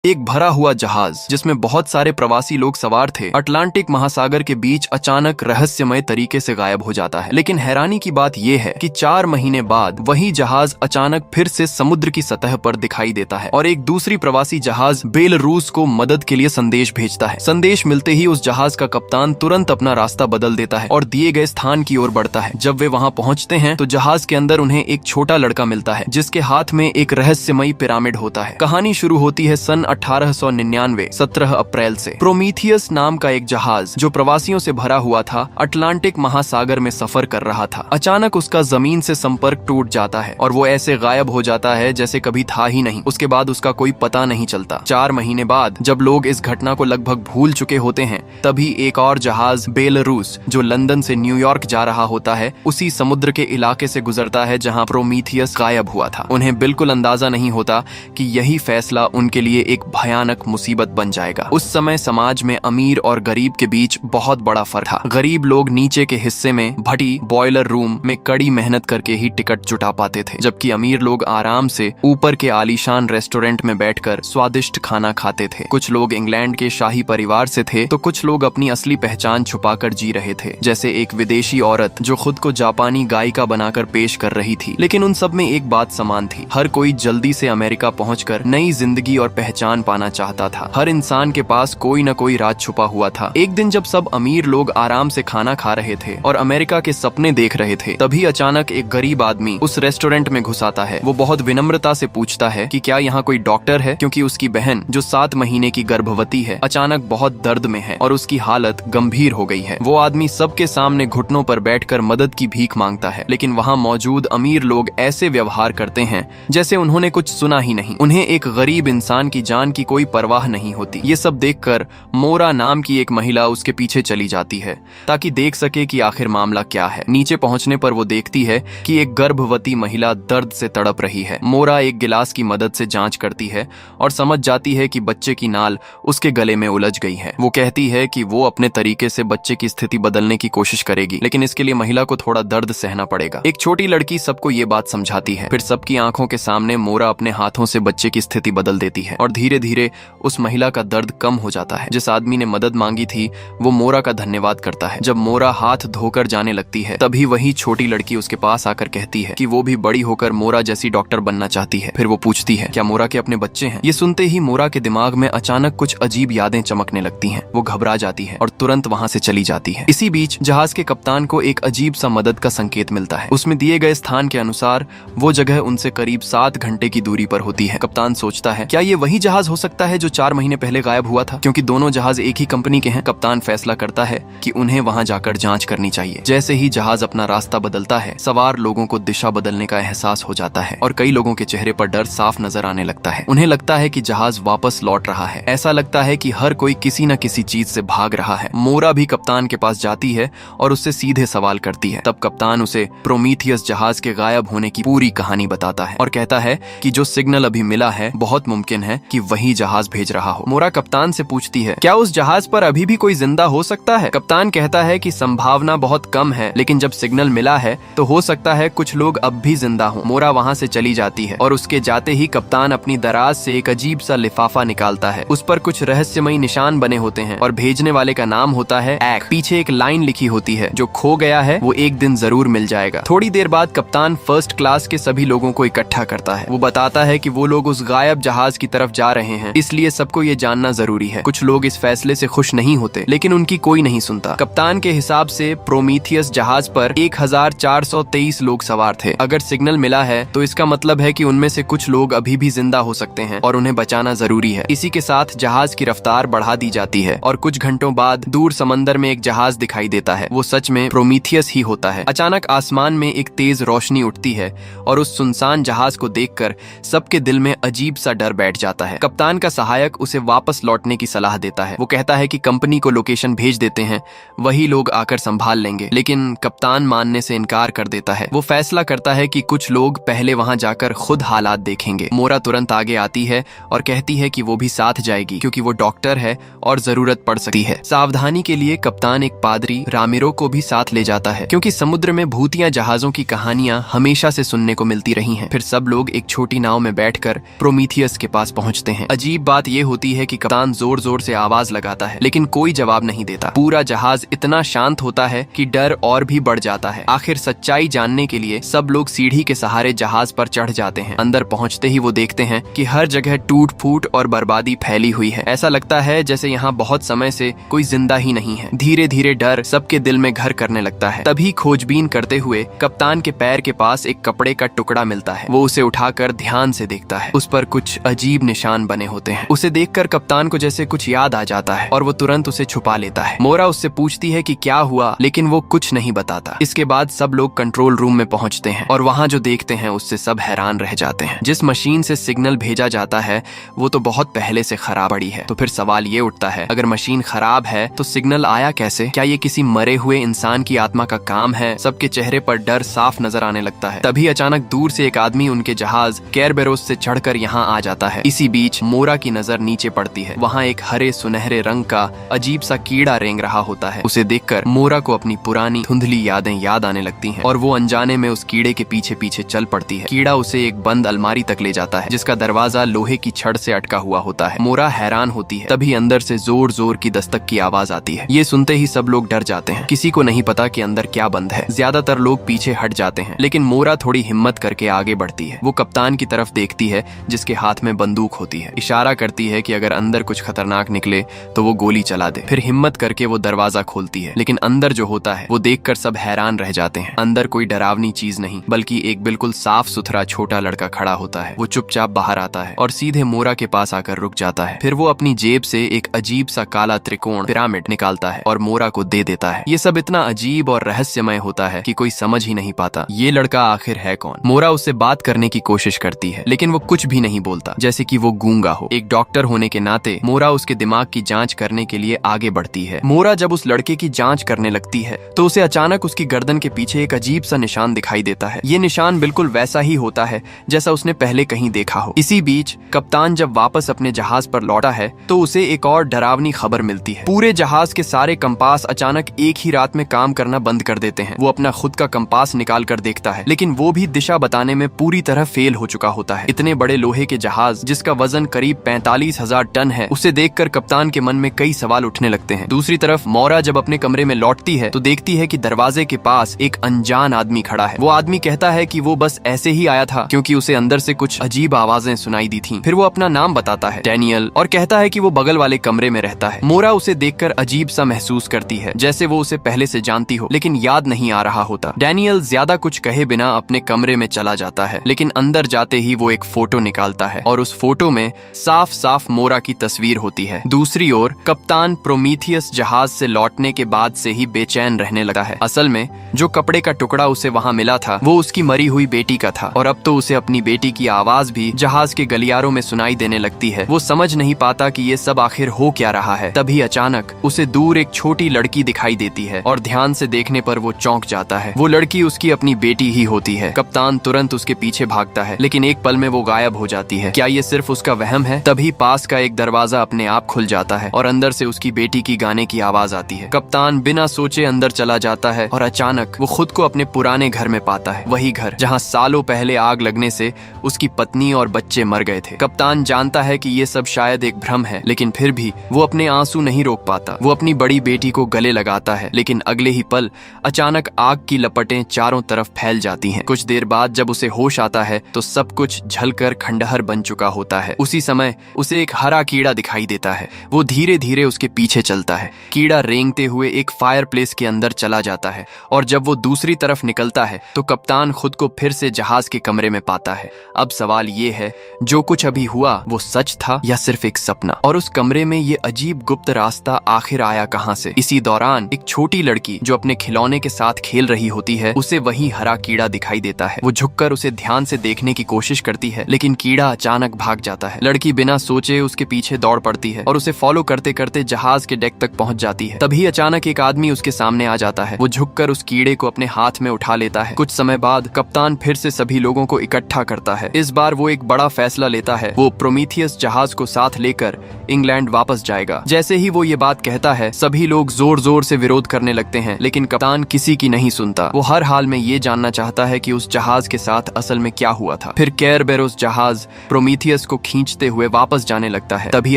एक भरा हुआ जहाज जिसमें बहुत सारे प्रवासी लोग सवार थे अटलांटिक महासागर के बीच अचानक रहस्यमय तरीके से गायब हो जाता है। लेकिन हैरानी की बात यह है कि 4 महीने बाद वही जहाज अचानक फिर से समुद्र की सतह पर दिखाई देता है और एक दूसरी प्रवासी जहाज बेलारूस को मदद के लिए संदेश भेजता है। संदेश मिलते ही उस जहाज का कप्तान तुरंत अपना रास्ता बदल देता है और दिए गए स्थान की ओर बढ़ता है। जब वे वहां पहुंचते हैं तो जहाज के अंदर उन्हें एक छोटा लड़का मिलता है जिसके हाथ में एक रहस्यमयी पिरामिड होता है। कहानी शुरू होती है सन 1899 17 अप्रैल से। प्रोमीथियस नाम का एक जहाज जो प्रवासियों से भरा हुआ था अटलांटिक महासागर में सफर कर रहा था। अचानक उसका जमीन से संपर्क टूट जाता है और वो ऐसे गायब हो जाता है जैसे कभी था ही नहीं। उसके बाद उसका कोई पता नहीं चलता। 4 महीने बाद जब लोग इस घटना को लगभग भूल चुके होते हैं तभी एक और जहाज बेलारूस जो लंदन से न्यूयॉर्क जा रहा होता है उसी समुद्र के इलाके से गुजरता है जहां प्रोमीथियस गायब हुआ था। उन्हें बिल्कुल अंदाजा नहीं होता कि यही फैसला उनके लिए एक भयानक मुसीबत बन जाएगा। उस समय समाज में अमीर और गरीब के बीच बहुत बड़ा फर्क था। गरीब लोग नीचे के हिस्से में भट्टी बॉयलर रूम में कड़ी मेहनत करके ही टिकट जुटा पाते थे, जबकि अमीर लोग आराम से ऊपर के आलीशान रेस्टोरेंट में बैठकर स्वादिष्ट खाना खाते थे। कुछ लोग इंग्लैंड के शाही परिवार से थे तो कुछ लोग अपनी असली पहचान छुपाकर जी रहे थे, जैसे एक विदेशी औरत जो खुद को जापानी गायिका बनाकर पेश कर रही थी। लेकिन उन सब में एक बात समान थी, हर कोई जल्दी से अमेरिका पहुंचकर नई जिंदगी और पहचान पाना चाहता था। हर इंसान के पास कोई न कोई राज छुपा हुआ था। एक दिन जब सब अमीर लोग आराम से खाना खा रहे थे और अमेरिका के सपने देख रहे थे तभी अचानक एक गरीब आदमी उस रेस्टोरेंट में घुस आता है। वो बहुत विनम्रता से पूछता है कि क्या यहाँ कोई डॉक्टर है, क्योंकि उसकी बहन जो 7 महीने की गर्भवती है अचानक बहुत दर्द में है और उसकी हालत गंभीर हो गई है। वो आदमी सबके सामने घुटनों पर बैठकर मदद की भीख मांगता है, लेकिन वहाँ मौजूद अमीर लोग ऐसे व्यवहार करते हैं जैसे उन्होंने कुछ सुना ही नहीं। उन्हें एक गरीब इंसान की जान की कोई परवाह नहीं होती। ये सब देखकर मोरा नाम की एक महिला उसके पीछे चली जाती है ताकि देख सके कि आखिर मामला क्या है। नीचे पहुंचने पर वो देखती है कि एक गर्भवती महिला दर्द से तड़प रही है। मोरा एक गिलास की मदद से जांच करती है और समझ जाती है कि बच्चे की नाल उसके गले में उलझ गई है। वो कहती है कि वो अपने तरीके से बच्चे की स्थिति बदलने की कोशिश करेगी, लेकिन इसके लिए महिला को थोड़ा दर्द सहना पड़ेगा। एक छोटी लड़की सबको ये बात समझाती है। फिर सबकी आंखों के सामने मोरा अपने हाथों से बच्चे की स्थिति बदल देती है और धीरे धीरे उस महिला का दर्द कम हो जाता है। जिस आदमी ने मदद मांगी थी वो मोरा का धन्यवाद करता है। जब मोरा हाथ धोकर जाने लगती है तभी वही छोटी लड़की उसके पास आकर कहती है कि वो भी बड़ी होकर मोरा जैसी डॉक्टर बनना चाहती है। फिर वो पूछती है क्या मोरा के अपने बच्चे हैं। ये सुनते ही मोरा के दिमाग में अचानक कुछ अजीब यादें चमकने लगती हैं। वो घबरा जाती है और तुरंत वहाँ से चली जाती है। इसी बीच जहाज के कप्तान को एक अजीब सा मदद का संकेत मिलता है। उसमें दिए गए स्थान के अनुसार वो जगह उनसे करीब 7 घंटे की दूरी पर होती है। कप्तान सोचता है क्या ये वही जहाज हो सकता है जो 4 महीने पहले गायब हुआ था, क्योंकि दोनों जहाज एक ही कंपनी के हैं। कप्तान फैसला करता है कि उन्हें वहां जाकर जांच करनी चाहिए। जैसे ही जहाज अपना रास्ता बदलता है सवार लोगों को दिशा बदलने का एहसास हो जाता है और कई लोगों के चेहरे पर डर साफ नजर आने लगता है। उन्हें लगता है कि जहाज वापस लौट रहा है। ऐसा लगता है कि हर कोई किसी न किसी चीज से भाग रहा है। मोरा भी कप्तान के पास जाती है और उससे सीधे सवाल करती है। तब कप्तान उसे प्रोमीथियस जहाज के गायब होने की पूरी कहानी बताता है और कहता है कि जो सिग्नल अभी मिला है बहुत मुमकिन है कि वही जहाज भेज रहा हो। मोरा कप्तान से पूछती है क्या उस जहाज पर अभी भी कोई जिंदा हो सकता है। कप्तान कहता है कि संभावना बहुत कम है, लेकिन जब सिग्नल मिला है तो हो सकता है कुछ लोग अब भी जिंदा हों। मोरा वहाँ से चली जाती है और उसके जाते ही कप्तान अपनी दराज से एक अजीब सा लिफाफा निकालता है। उस पर कुछ रहस्यमयी निशान बने होते हैं और भेजने वाले का नाम होता है एक्ट। पीछे एक लाइन लिखी होती है जो खो गया है वो एक दिन जरूर मिल जाएगा। थोड़ी देर बाद कप्तान फर्स्ट क्लास के सभी लोगों को इकट्ठा करता है। वो बताता है कि वो लोग उस गायब जहाज की तरफ जा रहे हैं, इसलिए सबको ये जानना जरूरी है। कुछ लोग इस फैसले से खुश नहीं होते, लेकिन उनकी कोई नहीं सुनता। कप्तान के हिसाब से प्रोमीथियस जहाज पर 1423 लोग सवार थे। अगर सिग्नल मिला है तो इसका मतलब है कि उनमें से कुछ लोग अभी भी जिंदा हो सकते हैं और उन्हें बचाना जरूरी है। इसी के साथ जहाज की रफ्तार बढ़ा दी जाती है और कुछ घंटों बाद दूर समंदर में एक जहाज दिखाई देता है। वो सच में प्रोमीथियस ही होता है। अचानक आसमान में एक तेज रोशनी उठती है और उस सुनसान जहाज को देखकर सबके दिल में अजीब सा डर बैठ जाता है। कप्तान का सहायक उसे वापस लौटने की सलाह देता है। वो कहता है कि कंपनी को लोकेशन भेज देते हैं, वही लोग आकर संभाल लेंगे, लेकिन कप्तान मानने से इनकार कर देता है। वो फैसला करता है कि कुछ लोग पहले वहां जाकर खुद हालात देखेंगे। मोरा तुरंत आगे आती है और कहती है कि वो भी साथ जाएगी क्योंकि वो डॉक्टर है और जरूरत पड़ सकती है। सावधानी के लिए कप्तान एक पादरी रामिरो को भी साथ ले जाता है क्योंकि समुद्र में भूतिया जहाजों की कहानियां हमेशा से सुनने को मिलती रही हैं। फिर सब लोग एक छोटी नाव में बैठकर प्रोमीथियस के पास पहुंचते जाते हैं। अजीब बात ये होती है कि कप्तान जोर जोर से आवाज लगाता है लेकिन कोई जवाब नहीं देता। पूरा जहाज इतना शांत होता है कि डर और भी बढ़ जाता है। आखिर सच्चाई जानने के लिए सब लोग सीढ़ी के सहारे जहाज पर चढ़ जाते हैं। अंदर पहुंचते ही वो देखते हैं कि हर जगह टूट फूट और बर्बादी फैली हुई है। ऐसा लगता है जैसे यहाँ बहुत समय से कोई जिंदा ही नहीं है। धीरे धीरे डर सबके दिल में घर करने लगता है। तभी खोजबीन करते हुए कप्तान के पैर के पास एक कपड़े का टुकड़ा मिलता है। वो उसे उठाकर ध्यान से देखता है। उस पर कुछ अजीब निशान बने होते हैं। उसे देखकर कप्तान को जैसे कुछ याद आ जाता है और वो तुरंत उसे छुपा लेता है। मोरा उससे पूछती है कि क्या हुआ, लेकिन वो कुछ नहीं बताता। इसके बाद सब लोग कंट्रोल रूम में पहुंचते हैं और वहाँ जो देखते हैं उससे सब हैरान रह जाते हैं। जिस मशीन से सिग्नल भेजा जाता है वो तो बहुत पहले से खराब पड़ी है। तो फिर सवाल ये उठता है, अगर मशीन खराब है तो सिग्नल आया कैसे? क्या ये किसी मरे हुए इंसान की आत्मा का काम है? सबके चेहरे पर डर साफ नजर आने लगता है। तभी अचानक दूर से एक आदमी उनके जहाज केरबेरोस से चढ़कर यहाँ आ जाता है। इसी बीच मोरा की नजर नीचे पड़ती है। वहाँ एक हरे सुनहरे रंग का अजीब सा कीड़ा रेंग रहा होता है। उसे देखकर मोरा को अपनी पुरानी धुंधली यादें याद आने लगती हैं और वो अनजाने में उस कीड़े के पीछे पीछे चल पड़ती है। कीड़ा उसे एक बंद अलमारी तक ले जाता है जिसका दरवाजा लोहे की छड़ से अटका हुआ होता है। मोरा हैरान होती है। तभी अंदर से जोर जोर की दस्तक की आवाज आती है। ये सुनते ही सब लोग डर जाते हैं। किसी को नहीं पता कि अंदर क्या बंद है। ज्यादातर लोग पीछे हट जाते हैं लेकिन मोरा थोड़ी हिम्मत करके आगे बढ़ती है। वो कप्तान की तरफ देखती है जिसके हाथ में बंदूक होती है। इशारा करती है कि अगर अंदर कुछ खतरनाक निकले तो वो गोली चला दे। फिर हिम्मत करके वो दरवाजा खोलती है लेकिन अंदर जो होता है वो देखकर सब हैरान रह जाते हैं। अंदर कोई डरावनी चीज नहीं बल्कि एक बिल्कुल साफ सुथरा छोटा लड़का खड़ा होता है। वो चुपचाप बाहर आता है और सीधे मोरा के पास आकर रुक जाता है। फिर वो अपनी जेब से एक अजीब सा काला त्रिकोण पिरामिड निकालता है और मोरा को दे देता है। ये सब इतना अजीब और रहस्यमय होता है कि कोई समझ ही नहीं पाता ये लड़का आखिर है कौन। मोरा उससे बात करने की कोशिश करती है लेकिन वो कुछ भी नहीं बोलता, जैसे कि वो गूंगा हो। एक डॉक्टर होने के नाते मोरा उसके दिमाग की जांच करने के लिए आगे बढ़ती है। मोरा जब उस लड़के की जांच करने लगती है तो उसे अचानक उसकी गर्दन के पीछे एक अजीब सा निशान दिखाई देता है। ये निशान बिल्कुल वैसा ही होता है जैसा उसने पहले कहीं देखा हो। इसी बीच कप्तान जब वापस अपने जहाज पर लौटा है तो उसे एक और डरावनी खबर मिलती है। पूरे जहाज के सारे कंपास अचानक एक ही रात में काम करना बंद कर देते हैं। वो अपना खुद का कंपास निकाल कर देखता है लेकिन वो भी दिशा बताने में पूरी तरह फेल हो चुका होता है। इतने बड़े लोहे के जहाज जिसका वजन करीब 45,000 टन है, उसे देखकर कप्तान के मन में कई सवाल उठने लगते हैं। दूसरी तरफ मोरा जब अपने कमरे में लौटती है तो देखती है कि दरवाजे के पास एक अनजान आदमी खड़ा है। वो आदमी कहता है कि वो बस ऐसे ही आया था क्योंकि उसे अंदर से कुछ अजीब आवाजें सुनाई दी थी। फिर वो अपना नाम बताता है, डैनियल, और कहता है कि वो बगल वाले कमरे में रहता है। मोरा उसे देखकर अजीब सा महसूस करती है जैसे वो उसे पहले से जानती हो लेकिन याद नहीं आ रहा होता। डैनियल ज्यादा कुछ कहे बिना अपने कमरे में चला जाता है लेकिन अंदर जाते ही वो एक फोटो निकालता है और उस फोटो में साफ साफ मोरा की तस्वीर होती है। दूसरी ओर कप्तान प्रोमीथियस जहाज से लौटने के बाद से ही बेचैन रहने लगा है। असल में जो कपड़े का टुकड़ा उसे वहाँ मिला था वो उसकी मरी हुई बेटी का था और अब तो उसे अपनी बेटी की आवाज भी जहाज के गलियारों में सुनाई देने लगती है। वो समझ नहीं पाता कि ये सब आखिर हो क्या रहा है। तभी अचानक उसे दूर एक छोटी लड़की दिखाई देती है और ध्यान से देखने पर वो चौंक जाता है। वो लड़की उसकी अपनी बेटी ही होती है। कप्तान तुरंत उसके पीछे भागता है लेकिन एक पल में वो गायब हो जाती है। क्या ये सिर्फ उसका वहम है? तभी पास का एक दरवाजा अपने आप खुल जाता है और अंदर से उसकी बेटी की गाने की आवाज आती है। कप्तान बिना सोचे अंदर चला जाता है और अचानक वो खुद को अपने पुराने घर में पाता है। वही घर जहाँ सालों पहले आग लगने से उसकी पत्नी और बच्चे मर गए थे। कप्तान जानता है कि ये सब शायद एक भ्रम है लेकिन फिर भी वो अपने आंसू नहीं रोक पाता। वो अपनी बड़ी बेटी को गले लगाता है लेकिन अगले ही पल अचानक आग की लपटें चारों तरफ फैल जाती हैं। कुछ देर बाद जब उसे होश आता है तो सब कुछ जलकर खंडहर बन चुका होता है। उसी समय उसे एक हरा कीड़ा दिखाई देता है। वो धीरे धीरे उसके पीछे चलता है। कीड़ा रेंगते हुए एक फायर प्लेस के अंदर चला जाता है और जब वो दूसरी तरफ निकलता है तो कप्तान खुद को फिर से जहाज के कमरे में पाता है। अब सवाल ये है, जो कुछ अभी हुआ वो सच था या सिर्फ एक सपना? और उस कमरे में ये अजीब गुप्त रास्ता आखिर आया कहाँ से? इसी दौरान एक छोटी लड़की जो अपने खिलौने के साथ खेल रही होती है उसे वही हरा कीड़ा दिखाई देता है। वो झुककर उसे ध्यान से देखने की कोशिश करती है लेकिन कीड़ा अचानक भाग जाता है। लड़की बिना सोचे उसके पीछे दौड़ पड़ती है और उसे फॉलो करते करते जहाज के डेक तक पहुंच जाती है। तभी अचानक एक आदमी उसके सामने आ जाता है। वो झुककर उस कीड़े को अपने हाथ में उठा लेता है। कुछ समय बाद कप्तान फिर से सभी लोगों को इकट्ठा करता है। इस बार वो एक बड़ा फैसला लेता है। वो प्रोमीथियस जहाज को साथ लेकर इंग्लैंड वापस जाएगा। जैसे ही वो ये बात कहता है सभी लोग जोर जोर से विरोध करने लगते हैं लेकिन कप्तान किसी की नहीं सुनता। वो हर हाल में ये जानना चाहता है कि उस जहाज के साथ असल में क्या हुआ था। फिर केरबेरोस जहाज प्रोमीथियस को खींच खींचते हुए वापस जाने लगता है। तभी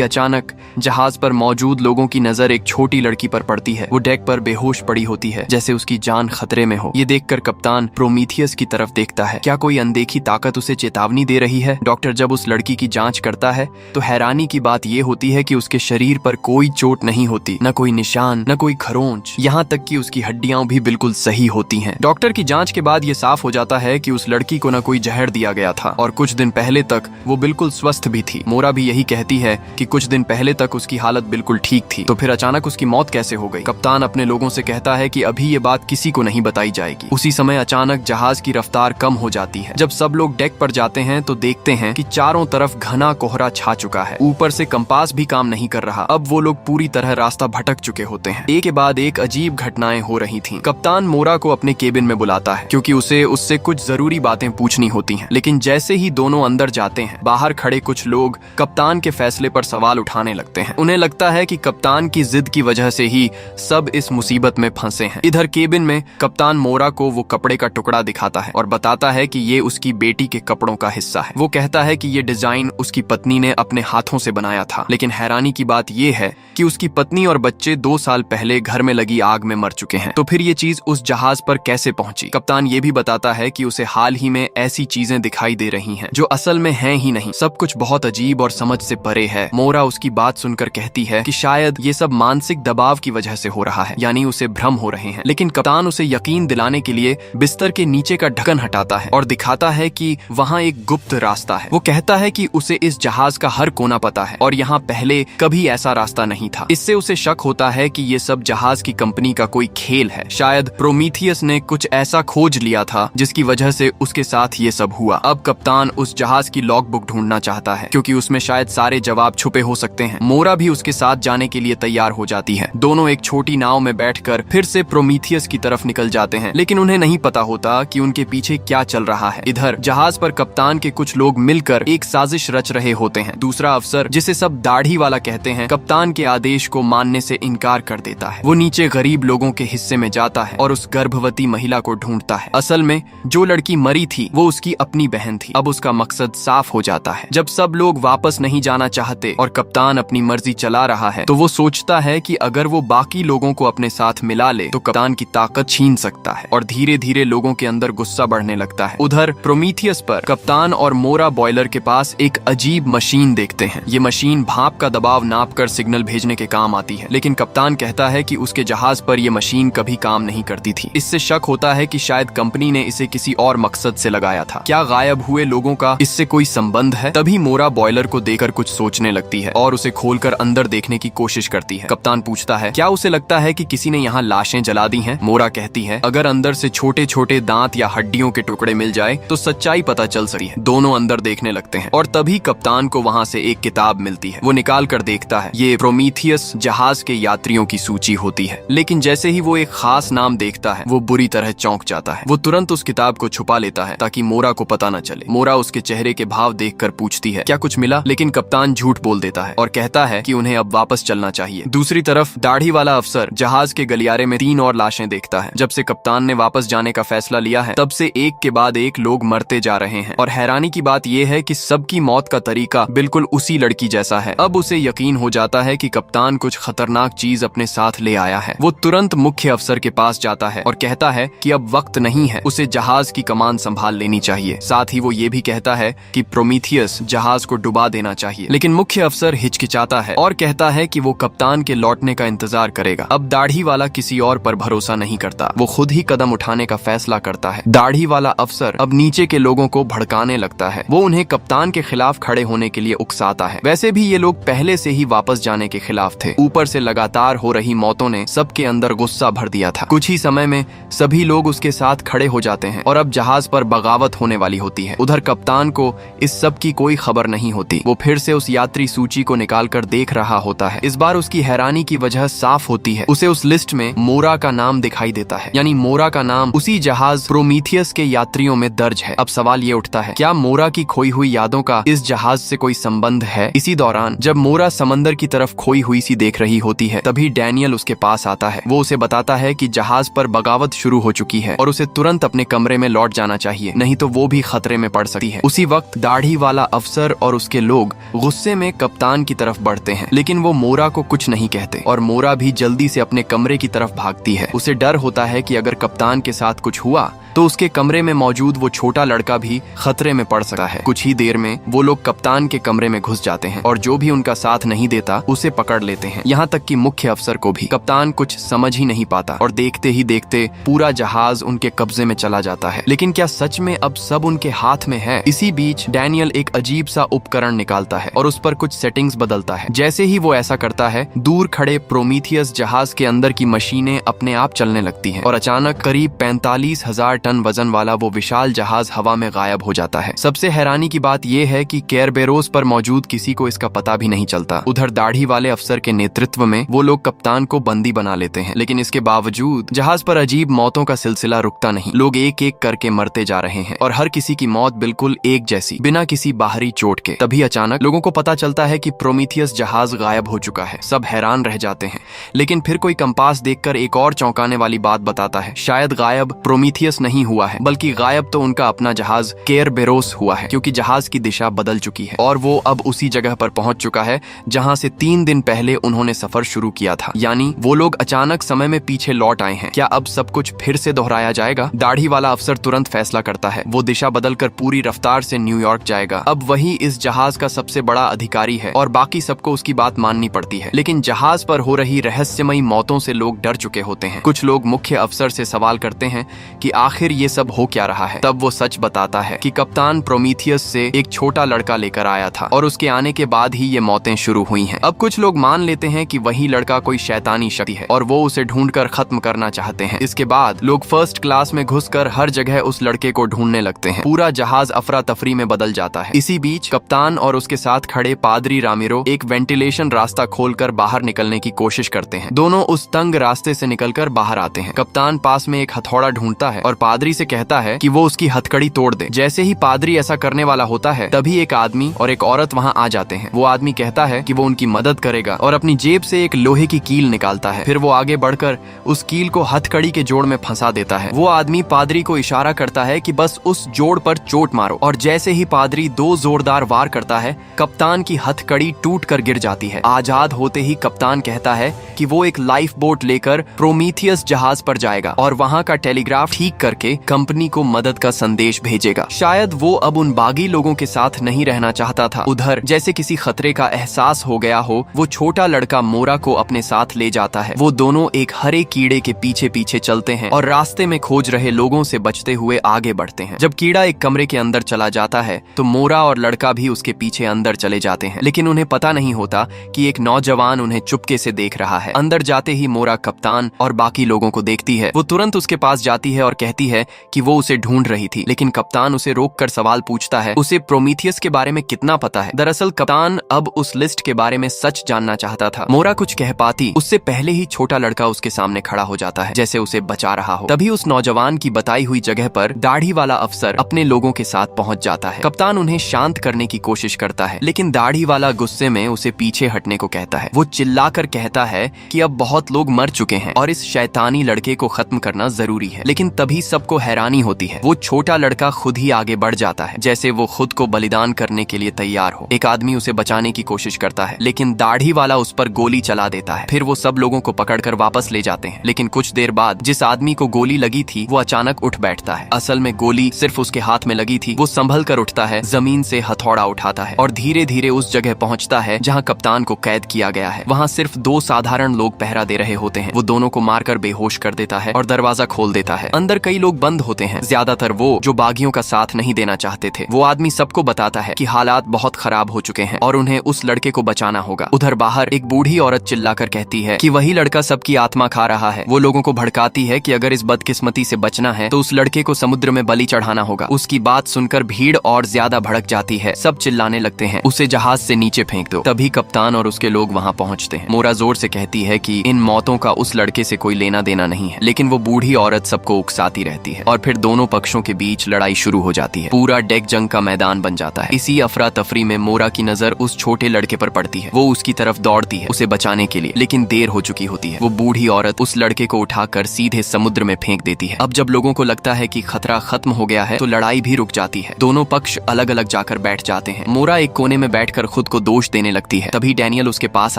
अचानक जहाज पर मौजूद लोगों की नजर एक छोटी लड़की पर पड़ती है। वो डेक पर बेहोश पड़ी होती है, जैसे उसकी जान खतरे में हो। ये देखकर कप्तान प्रोमीथियस की तरफ देखता है। क्या कोई अनदेखी ताकत उसे चेतावनी दे रही है? डॉक्टर जब उस लड़की की जांच करता है तो हैरानी की बात ये होती है कि उसके शरीर पर कोई चोट नहीं होती, न कोई निशान, न कोई खरोंच, यहाँ तक कि उसकी हड्डियां भी बिल्कुल सही होती हैं। डॉक्टर की जांच के बाद ये साफ हो जाता है कि उस लड़की को न कोई जहर दिया गया था और कुछ दिन पहले तक वो बिल्कुल स्वस्थ भी थी। मोरा भी यही कहती है कि कुछ दिन पहले तक उसकी हालत बिल्कुल ठीक थी, तो फिर अचानक उसकी मौत कैसे हो गई? कप्तान अपने लोगों से कहता है कि अभी ये बात किसी को नहीं बताई जाएगी। उसी समय अचानक जहाज की रफ्तार कम हो जाती है। जब सब लोग डेक पर जाते हैं तो देखते हैं कि चारों तरफ घना कोहरा छा चुका है। ऊपर से कंपास भी काम नहीं कर रहा। अब वो लोग पूरी तरह रास्ता भटक चुके होते हैं। एक के बाद एक अजीब घटनाएं हो रही थीं। कप्तान मोरा को अपने केबिन में बुलाता है क्योंकि उसे उससे कुछ जरूरी बातें पूछनी होती हैं। लेकिन जैसे ही दोनों अंदर जाते हैं, बाहर खड़े कुछ लोग कप्तान के फैसले पर सवाल उठाने लगते हैं। उन्हें लगता है कि कप्तान की जिद की वजह से ही सब इस मुसीबत में फंसे हैं। इधर केबिन में कप्तान मोरा को वो कपड़े का टुकड़ा दिखाता है और बताता है कि ये उसकी बेटी के कपड़ों का हिस्सा है। वो कहता है कि ये डिजाइन उसकी पत्नी ने अपने हाथों से बनाया था। लेकिन हैरानी की बात ये है कि उसकी पत्नी और बच्चे 2 साल पहले घर में लगी आग में मर चुके हैं। तो फिर ये चीज उस जहाज पर कैसे पहुंची? कप्तान ये भी बताता है कि उसे हाल ही में ऐसी चीजें दिखाई दे रही हैं जो असल में हैं ही नहीं। सब कुछ बहुत अजीब और समझ से परे है। मोरा उसकी बात सुनकर कहती है कि शायद ये सब मानसिक दबाव की वजह से हो रहा है, यानी उसे भ्रम हो रहे हैं। लेकिन कप्तान उसे यकीन दिलाने के लिए बिस्तर के नीचे का ढक्कन हटाता है और दिखाता है कि वहाँ एक गुप्त रास्ता है। वो कहता है कि उसे इस जहाज का हर कोना पता है और यहाँ पहले कभी ऐसा रास्ता नहीं था। इससे उसे शक होता है कि ये सब जहाज की कंपनी का कोई खेल है। शायद प्रोमीथियस ने कुछ ऐसा खोज लिया था जिसकी वजह से उसके साथ ये सब हुआ। अब कप्तान उस जहाज की लॉग बुक ढूंढना चाहता है क्योंकि उसमें शायद सारे जवाब छुपे हो सकते हैं। मोरा भी उसके साथ जाने के लिए तैयार हो जाती है। दोनों एक छोटी नाव में बैठकर फिर से प्रोमीथियस की तरफ निकल जाते हैं, लेकिन उन्हें नहीं पता होता कि उनके पीछे क्या चल रहा है। इधर जहाज पर कप्तान के कुछ लोग मिलकर एक साजिश रच रहे होते हैं। दूसरा अफसर, जिसे सब दाढ़ी वाला कहते हैं, कप्तान के आदेश को मानने से इनकार कर देता है। वो नीचे गरीब लोगों के हिस्से में जाता है और उस गर्भवती महिला को ढूंढता है। असल में जो लड़की मरी थी वो उसकी अपनी बहन थी। अब उसका मकसद साफ हो जाता है। जब सब लोग वापस नहीं जाना चाहते और कप्तान अपनी मर्जी चला रहा है तो वो सोचता है कि अगर वो बाकी लोगों को अपने साथ मिला ले तो कप्तान की ताकत छीन सकता है और धीरे धीरे लोगों के अंदर गुस्सा बढ़ने लगता है। उधर प्रोमीथियस पर कप्तान और मोरा बॉयलर के पास एक अजीब मशीन देखते हैं। ये मशीन भाप का दबाव नापकर सिग्नल भेजने के काम आती है, लेकिन कप्तान कहता है कि उसके जहाज पर यह मशीन कभी काम नहीं करती थी। इससे शक होता है कि शायद कंपनी ने इसे किसी और मकसद से लगाया था। क्या गायब हुए लोगों का इससे कोई संबंध है? तभी मोरा बॉयलर को देखकर कुछ सोचने लगती है और उसे खोलकर अंदर देखने की कोशिश करती है। कप्तान पूछता है, क्या उसे लगता है कि किसी ने यहाँ लाशें जला दी हैं? मोरा कहती है, अगर अंदर से छोटे छोटे दांत या हड्डियों के टुकड़े मिल जाए तो सच्चाई पता चल सकती है। दोनों अंदर देखने लगते हैं और तभी कप्तान को वहाँ से एक किताब मिलती है। वो निकाल कर देखता है। ये प्रोमीथियस जहाज के यात्रियों की सूची होती है, लेकिन जैसे ही वो एक खास नाम देखता है वो बुरी तरह चौंक जाता है। वो तुरंत उस किताब को छुपा लेता है ताकि मोरा को पता न चले। मोरा उसके चेहरे के भाव देखकर पूछती है, क्या कुछ मिला? लेकिन कप्तान झूठ बोल देता है और कहता है कि उन्हें अब वापस चलना चाहिए। दूसरी तरफ दाढ़ी वाला अफसर जहाज के गलियारे में 3 और लाशें देखता है। जब से कप्तान ने वापस जाने का फैसला लिया है तब से एक के बाद एक लोग मरते जा रहे हैं और हैरानी की बात यह है कि सबकी मौत का तरीका बिल्कुल उसी लड़की जैसा है। अब उसे यकीन हो जाता है कि कप्तान कुछ खतरनाक चीज अपने साथ ले आया है। वो तुरंत मुख्य अफसर के पास जाता है और कहता है कि अब वक्त नहीं है, उसे जहाज की कमान संभाल लेनी चाहिए। साथ ही वो ये भी कहता है कि प्रोमीथियस जहाज को डुबा देना चाहिए, लेकिन मुख्य अफसर हिचकिचाता है और कहता है कि वो कप्तान के लौटने का इंतजार करेगा। अब दाढ़ी वाला किसी और पर भरोसा नहीं करता, वो खुद ही कदम उठाने का फैसला करता है। दाढ़ी वाला अफसर अब नीचे के लोगों को भड़काने लगता है। वो उन्हें कप्तान के खिलाफ खड़े होने के लिए उकसाता है। वैसे भी ये लोग पहले से ही वापस जाने के खिलाफ थे। ऊपर से लगातार हो रही मौतों ने सबके अंदर गुस्सा भर दिया था। कुछ ही समय में सभी लोग उसके साथ खड़े हो जाते हैं और अब जहाज पर बगावत होने वाली होती है। उधर कप्तान को इस सब की कोई खबर नहीं होती। वो फिर से उस यात्री सूची को निकाल कर देख रहा होता है। इस बार उसकी हैरानी की वजह साफ होती है। उसे उस लिस्ट में मोरा का नाम दिखाई देता है, यानी मोरा का नाम उसी जहाज प्रोमीथियस के यात्रियों में दर्ज है। अब सवाल ये उठता है, क्या मोरा की खोई हुई यादों का इस जहाज से कोई संबंध है? इसी दौरान जब मोरा समंदर की तरफ खोई हुई सी देख रही होती है तभी डैनियल उसके पास आता है। वो उसे बताता है कि जहाज पर बगावत शुरू हो चुकी है और उसे तुरंत अपने कमरे में लौट जाना चाहिए, नहीं तो वो भी खतरे में पड़ सकती है। उसी वक्त दाढ़ी वाला अफसर अफसर और उसके लोग गुस्से में कप्तान की तरफ बढ़ते हैं, लेकिन वो मोरा को कुछ नहीं कहते और मोरा भी जल्दी से अपने कमरे की तरफ भागती है। उसे डर होता है कि अगर कप्तान के साथ कुछ हुआ तो उसके कमरे में मौजूद वो छोटा लड़का भी खतरे में पड़ सकता है। कुछ ही देर में वो लोग कप्तान के कमरे में घुस जाते हैं और जो भी उनका साथ नहीं देता उसे पकड़ लेते हैं। यहाँ तक कि मुख्य अफसर को भी। कप्तान कुछ समझ ही नहीं पाता और देखते ही देखते पूरा जहाज उनके कब्जे में चला जाता है। लेकिन क्या सच में अब सब उनके हाथ में है? इसी बीच डैनियल एक अजीब सा उपकरण निकालता है और उस पर कुछ सेटिंग्स बदलता है। जैसे ही वो ऐसा करता है, दूर खड़े प्रोमीथियस जहाज के अंदर की मशीनें अपने आप चलने लगती हैं और अचानक करीब 45,000 टन वजन वाला वो विशाल जहाज हवा में गायब हो जाता है। सबसे हैरानी की बात यह है कि केरबेरोस पर मौजूद किसी को इसका पता भी नहीं चलता। उधर दाढ़ी वाले अफसर के नेतृत्व में वो लोग कप्तान को बंदी बना लेते हैं, लेकिन इसके बावजूद जहाज पर अजीब मौतों का सिलसिला रुकता नहीं। लोग एक एक करके मरते जा रहे हैं और हर किसी की मौत बिल्कुल एक जैसी, बिना किसी बाहरी चोट के। तभी अचानक लोगों को पता चलता है कि प्रोमीथियस जहाज गायब हो चुका है। सब हैरान रह जाते हैं, लेकिन फिर कोई कंपास देखकर एक और चौंकाने वाली बात बताता है। शायद गायब प्रोमीथियस नहीं हुआ है, बल्कि गायब तो उनका अपना जहाज केरबेरोस हुआ है, क्योंकि जहाज की दिशा बदल चुकी है और वो अब उसी जगह पर पहुंच चुका है जहां से 3 दिन पहले उन्होंने सफर शुरू किया था। यानी वो लोग अचानक समय में पीछे लौट आए हैं। क्या अब सब कुछ फिर से दोहराया जाएगा? दाढ़ी वाला अफसर तुरंत फैसला करता है। वो दिशा बदलकर पूरी रफ्तार से न्यूयॉर्क जाएगा। अब वही इस जहाज का सबसे बड़ा अधिकारी है और बाकी सबको उसकी बात माननी पड़ती है। लेकिन जहाज पर हो रही रहस्यमयी मौतों से लोग डर चुके होते हैं। कुछ लोग मुख्य अफसर से सवाल करते हैं कि आखिर ये सब हो क्या रहा है। तब वो सच बताता है कि कप्तान प्रोमीथियस से एक छोटा लड़का लेकर आया था और उसके आने के बाद ही ये मौतें शुरू हुई हैं। अब कुछ लोग मान लेते हैं कि वही लड़का कोई शैतानी शक्ति है और वो उसे ढूंढकर खत्म करना चाहते हैं। इसके बाद लोग फर्स्ट क्लास में घुसकर हर जगह उस लड़के को ढूंढने लगते हैं। पूरा जहाज अफरा तफरी में बदल जाता है। इसी बीच कप्तान और उसके साथ खड़े पादरी रामिरो एक वेंटिलेशन रास्ता खोलकर बाहर निकलने की कोशिश करते हैं। दोनों उस तंग रास्ते से निकलकर बाहर आते हैं। कप्तान पास में एक हथौड़ा ढूंढता है और पादरी से कहता है कि वो उसकी हथकड़ी तोड़ दे। जैसे ही पादरी ऐसा करने वाला होता है, तभी एक आदमी और एक औरत वहां आ जाते हैं। वो आदमी कहता है कि वो उनकी मदद करेगा और अपनी जेब से एक लोहे की कील निकालता है। फिर वो आगे बढ़कर उस कील को हथकड़ी के जोड़ में फंसा देता है। वो आदमी पादरी को इशारा करता है कि बस उस जोड़ पर चोट मारो और जैसे ही पादरी 2 जोरदार वार करता है, कप्तान की हथकड़ी टूट कर गिर जाती है। आजाद होते ही कप्तान कहता है कि वो एक लाइफ बोट लेकर प्रोमीथियस जहाज पर जाएगा और वहां का टेलीग्राफ ठीक करके कंपनी को मदद का संदेश भेजेगा। शायद वो अब उन बागी लोगों के साथ नहीं रहना चाहता था। उधर जैसे किसी खतरे का एहसास हो गया हो, वो छोटा लड़का मोरा को अपने साथ ले जाता है। वो दोनों एक हरे कीड़े के पीछे पीछे चलते हैं और रास्ते में खोज रहे लोगों से बचते हुए आगे बढ़ते हैं। जब कीड़ा एक कमरे के अंदर चला जाता है तो मोरा और लड़का भी उसके पीछे अंदर चले जाते हैं, लेकिन उन्हें पता नहीं होता कि एक नौजवान उन्हें चुपके से देख रहा है। अंदर जाते ही मोरा कप्तान और बाकी लोगों को देखती है। वो तुरंत उसके पास जाती है और कहती है कि वो उसे ढूंढ रही थी, लेकिन कप्तान उसे रोककर सवाल पूछता है, उसे प्रोमीथियस के बारे में कितना पता है। दरअसल कप्तान अब उस लिस्ट के बारे में सच जानना चाहता था। मोरा कुछ कह पाती उससे पहले ही छोटा लड़का उसके सामने खड़ा हो जाता है, जैसे उसे बचा रहा हो। तभी उस नौजवान की बताई हुई जगह पर दाढ़ी वाला अफसर अपने लोगों के साथ पहुंच जाता है। कप्तान उन्हें शांत करने की कोशिश करता है, लेकिन दाढ़ी वाला गुस्से में उसे पीछे हटने को कहता है। वो चिल्लाकर कहता है कि अब बहुत लोग मर चुके हैं और इस शैतानी लड़के को खत्म करना जरूरी है। लेकिन तभी सबको हैरानी होती है। वो छोटा लड़का खुद ही आगे बढ़ जाता है, जैसे वो खुद को बलिदान करने के लिए तैयार हो। एक आदमी उसे बचाने की कोशिश करता है, लेकिन दाढ़ी वाला उस पर गोली चला देता है। फिर वो सब लोगों को पकड़कर वापस ले जाते हैं, लेकिन कुछ देर बाद जिस आदमी को गोली लगी थी वो अचानक उठ बैठता है। असल में गोली सिर्फ उसके हाथ में लगी थी। वो संभल कर उठता है, जमीन से हथौड़ा उठाता है और धीरे धीरे उस जगह पहुंचता है जहां कप्तान को कैद किया गया है। वहां सिर्फ 2 साधारण लोग पहरा दे रहे होते हैं। वो दोनों को मारकर बेहोश कर देता है और दरवाजा खोल देता है। अंदर कई लोग बंद होते हैं, ज्यादातर वो जो बागियों का साथ नहीं देना चाहते थे। वो आदमी सबको बताता है कि हालात बहुत खराब हो चुके हैं और उन्हें उस लड़के को बचाना होगा। उधर बाहर एक बूढ़ी औरत चिल्लाकर कहती है कि वही लड़का सबकी आत्मा खा रहा है। वो लोगों को भड़काती है कि अगर इस बदकिस्मती से बचना है तो उस लड़के को समुद्र में बलि चढ़ाना होगा। उसकी बात सुनकर भीड़ और ज्यादा भड़क जाती है। सब चिल्लाने लगते हैं, उसे जहाज से नीचे फेंक दो। तभी कप्तान और उसके लोग वहां पहुंचते हैं। मोरा जोर से कहती है कि इन मौतों का उस लड़के से कोई लेना देना नहीं है, लेकिन वो बूढ़ी औरत सबको उकसाती रहती है और फिर दोनों पक्षों के बीच लड़ाई शुरू हो जाती है। पूरा डेक जंग का मैदान बन जाता है। इसी अफरा तफरी में मोरा की नजर उस छोटे लड़के पर पड़ती है। वो उसकी तरफ दौड़ती है उसे बचाने के लिए, लेकिन देर हो चुकी होती है। वो बूढ़ी औरत उस लड़के को उठाकर सीधे समुद्र में फेंक देती है। अब जब लोगों को लगता है कि खतरा खत्म हो गया है तो लड़ाई भी रुक जाती है। दोनों पक्ष अलग अलग जाकर बैठ जाते हैं। मोरा एक कोने में बैठकर खुद को दोष देने लगती है। तभी डैनियल उसके पास